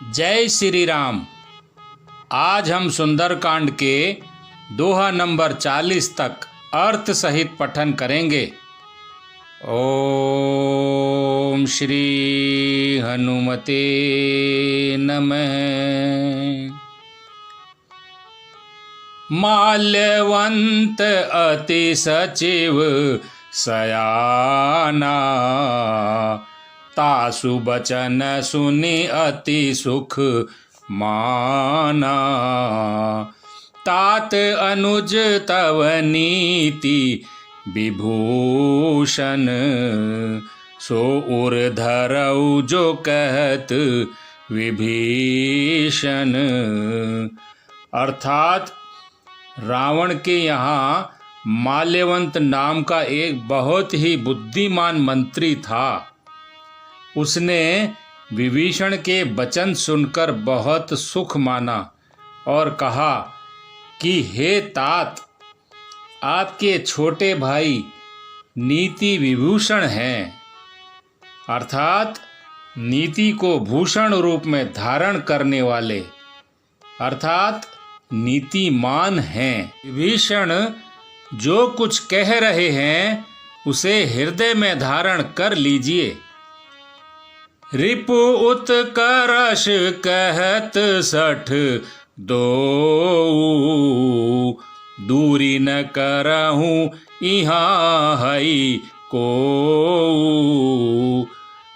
जय श्री राम। आज हम सुंदरकांड के दोहा नंबर 40 तक अर्थ सहित पठन करेंगे। ओम श्री हनुमते नमः। माल्यवंत अति सचिव सयाना, तासु बचन सुनि अति सुख माना। तात अनुज तव नीति विभूषण, सो उर धरऊ जो कहत विभीषण। अर्थात रावण के यहाँ माल्यवंत नाम का एक बहुत ही बुद्धिमान मंत्री था। उसने विभीषण के वचन सुनकर बहुत सुख माना और कहा कि हे तात, आपके छोटे भाई नीति विभूषण हैं, अर्थात नीति को भूषण रूप में धारण करने वाले, अर्थात नीतिमान हैं। विभीषण जो कुछ कह रहे हैं उसे हृदय में धारण कर लीजिए। रिपु उत्कर्ष कहत सठ दो, दूरी न करहूँ इहाँ हई को।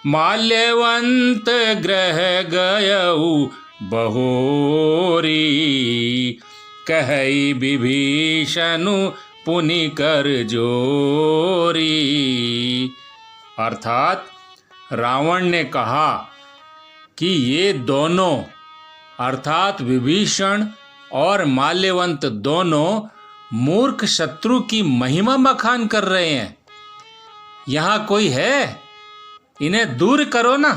माल्यवंत ग्रह गयऊ बहोरी, कहई विभीषणु पुनि कर जोरी। अर्थात रावण ने कहा कि ये दोनों अर्थात विभीषण और माल्यवंत दोनों मूर्ख शत्रु की महिमा बखान कर रहे हैं। यहाँ कोई है, इन्हें दूर करो ना।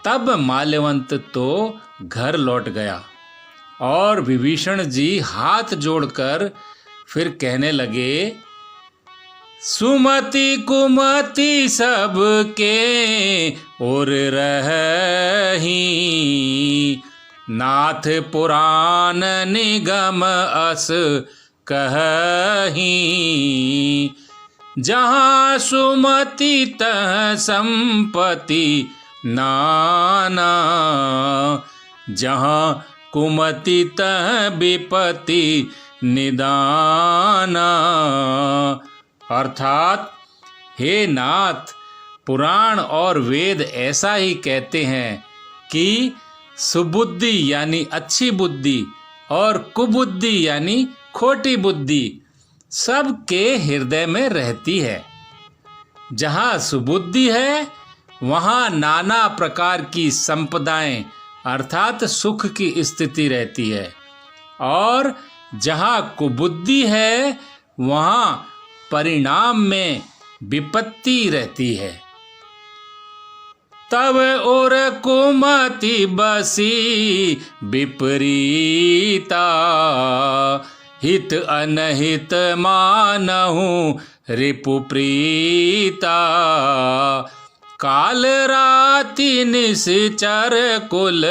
तब माल्यवंत तो घर लौट गया और विभीषण जी हाथ जोड़कर फिर कहने लगे, सुमति कुमति सबके और रही, नाथ पुराण निगम अस कहही। जहाँ सुमति तह संपत्ति नाना, जहाँ कुमति तह विपत्ति निदाना। अर्थात हे नाथ, पुराण और वेद ऐसा ही कहते हैं कि सुबुद्धि यानी अच्छी बुद्धि और कुबुद्धि यानी खोटी बुद्धि सबके हृदय में रहती है। जहाँ सुबुद्धि है वहाँ नाना प्रकार की संपदाएं अर्थात सुख की स्थिति रहती है, और जहाँ कुबुद्धि है वहाँ परिणाम में विपत्ति रहती है। तब और कुमति बसी विपरीता, हित अनहित मानहु रिपु प्रीता। काल राति निश्चर कुल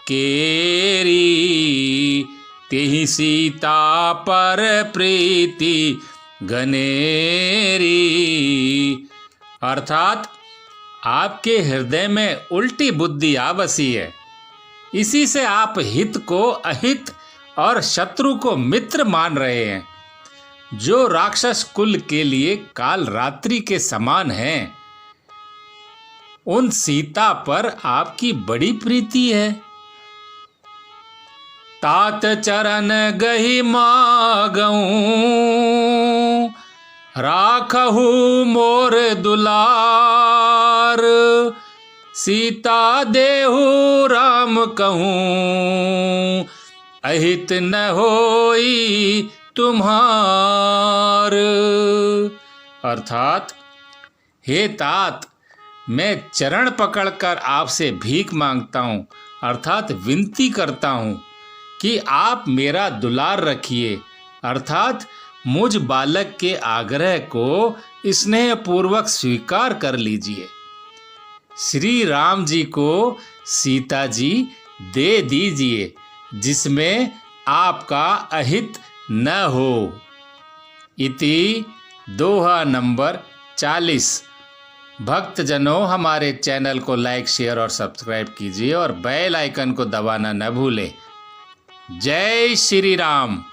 केरी, तेहि सीता पर प्रीति गनेरी। अर्थात आपके हृदय में उल्टी बुद्धि आ बसी है, इसी से आप हित को अहित और शत्रु को मित्र मान रहे हैं। जो राक्षस कुल के लिए काल रात्रि के समान हैं, उन सीता पर आपकी बड़ी प्रीति है। तात चरण गहि मागऊं, राखहु मोर दुलार। सीता देहु राम कहूँ, अहित न होई तुम्हार। अर्थात हे तात, मैं चरण पकड़कर आपसे भीख मांगता हूँ, अर्थात विनती करता हूँ कि आप मेरा दुलार रखिए, अर्थात मुझ बालक के आग्रह को स्नेहपूर्वक स्वीकार कर लीजिए। श्री राम जी को सीता जी दे दीजिए, जिसमें आपका अहित न हो। इति दोहा नंबर 40। भक्तजनों, हमारे चैनल को लाइक, शेयर और सब्सक्राइब कीजिए और बेल आइकन को दबाना न भूलें। जय श्री राम।